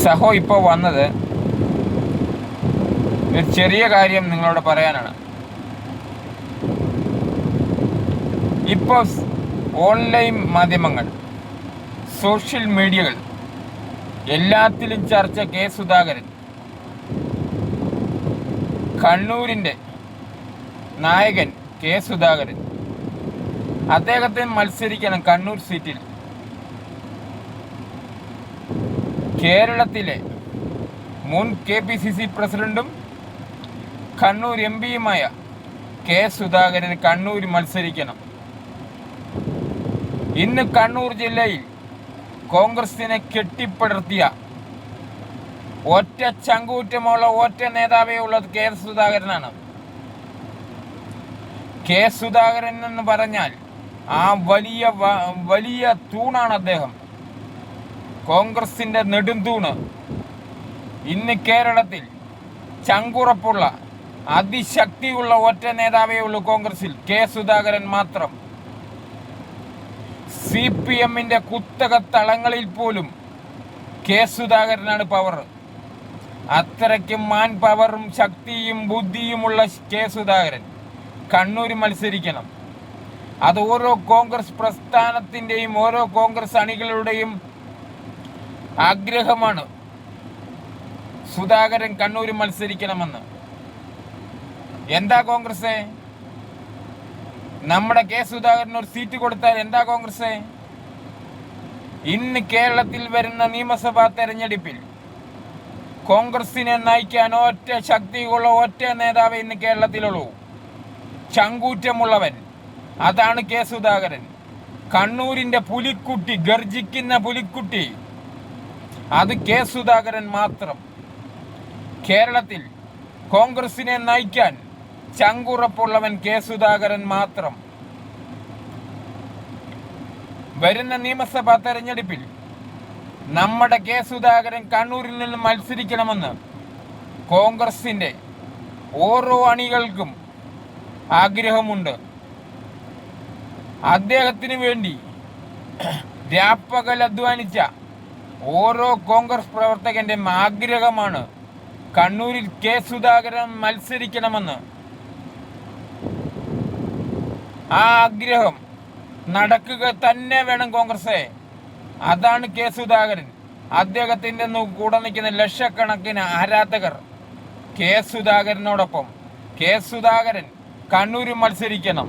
സഹോ ഇപ്പോൾ വന്നത് ഒരു ചെറിയ കാര്യം നിങ്ങളോട് പറയാനാണ്. ഇപ്പോൾ ഓൺലൈൻ മാധ്യമങ്ങൾ, സോഷ്യൽ മീഡിയകൾ എല്ലാത്തിലും ചർച്ച കെ സുധാകരൻ. കണ്ണൂരിൻ്റെ നായകൻ കെ സുധാകരൻ, അദ്ദേഹത്തെ മത്സരിക്കണം കണ്ണൂർ സീറ്റിൽ. കേരളത്തിലെ മുൻ KPCC പ്രസിഡന്റും കണ്ണൂർ MP-യുമായ കെ സുധാകരൻ കണ്ണൂർ മത്സരിക്കണം. ഇന്ന് കണ്ണൂർ ജില്ലയിൽ കോൺഗ്രസിനെ കെട്ടിപ്പടുത്തിയ ഒറ്റ ചങ്കൂറ്റമുള്ള ഒറ്റ നേതാവേ ഉള്ളത് കെ സുധാകരനാണ്. കെ സുധാകരൻ എന്ന് പറഞ്ഞാൽ ആ വലിയ തൂണാണ് അദ്ദേഹം, കോൺഗ്രസിൻ്റെ നെടുംതൂണ്. ഇന്ന് കേരളത്തിൽ ചങ്കുറപ്പുള്ള അതിശക്തിയുള്ള ഒറ്റ നേതാവേ ഉള്ളൂ കോൺഗ്രസിൽ, കെ സുധാകരൻ മാത്രം. CPM-ന്റെ കുത്തക തളങ്ങളിൽ പോലും കെ സുധാകരനാണ് പവർ. അത്രയ്ക്കും മാൻ പവറും ശക്തിയും ബുദ്ധിയുമുള്ള കെ സുധാകരൻ കണ്ണൂർ മത്സരിക്കണം. അത് ഓരോ കോൺഗ്രസ് പ്രസ്ഥാനത്തിൻ്റെയും ഓരോ കോൺഗ്രസ് അണികളുടെയും ആഗ്രഹമാണ്, സുധാകരൻ കണ്ണൂർ മത്സരിക്കണമെന്ന്. എന്താ കോൺഗ്രസ്? നമ്മുടെ കെ സുധാകരൻ ഒരു സീറ്റ് കൊടുത്താൽ എന്താ കോൺഗ്രസ്? ഇന്ന് കേരളത്തിൽ വരുന്ന നിയമസഭാ തെരഞ്ഞെടുപ്പിൽ കോൺഗ്രസിനെ നയിക്കാൻ ഒറ്റ ശക്തിയുള്ള ഒറ്റ നേതാവ് ഇന്ന് കേരളത്തിലുള്ളൂ, ചങ്കൂറ്റമുള്ളവൻ. അതാണ് കെ സുധാകരൻ. കണ്ണൂരിൻ്റെ പുലിക്കുട്ടി, ഗർജിക്കുന്ന പുലിക്കുട്ടി, അത് കെ സുധാകരൻ മാത്രം. കേരളത്തിൽ കോൺഗ്രസിനെ നയിക്കാൻ ചങ്കുറപ്പുള്ളവൻ കെ സുധാകരൻ മാത്രം. വരുന്ന നിയമസഭാ തെരഞ്ഞെടുപ്പിൽ നമ്മുടെ കെ സുധാകരൻ കണ്ണൂരിൽ നിന്ന് മത്സരിക്കണമെന്ന് കോൺഗ്രസിൻ്റെ ഓരോ അണികൾക്കും ആഗ്രഹമുണ്ട്. അദ്ദേഹത്തിന് വേണ്ടി രാപ്പകൽ അധ്വാനിച്ച ഓരോ കോൺഗ്രസ് പ്രവർത്തകൻ്റെയും ആഗ്രഹമാണ് കണ്ണൂരിൽ കെ സുധാകരൻ മത്സരിക്കണമെന്ന്. ആ ആഗ്രഹം നടക്കുക തന്നെ വേണം കോൺഗ്രസ്. അതാണ് കെ സുധാകരൻ. അദ്ദേഹത്തിൻ്റെ കൂടെ നിൽക്കുന്ന ലക്ഷക്കണക്കിന് ആരാധകർ കെ സുധാകരനോടൊപ്പം. കെ സുധാകരൻ കണ്ണൂരിൽ മത്സരിക്കണം.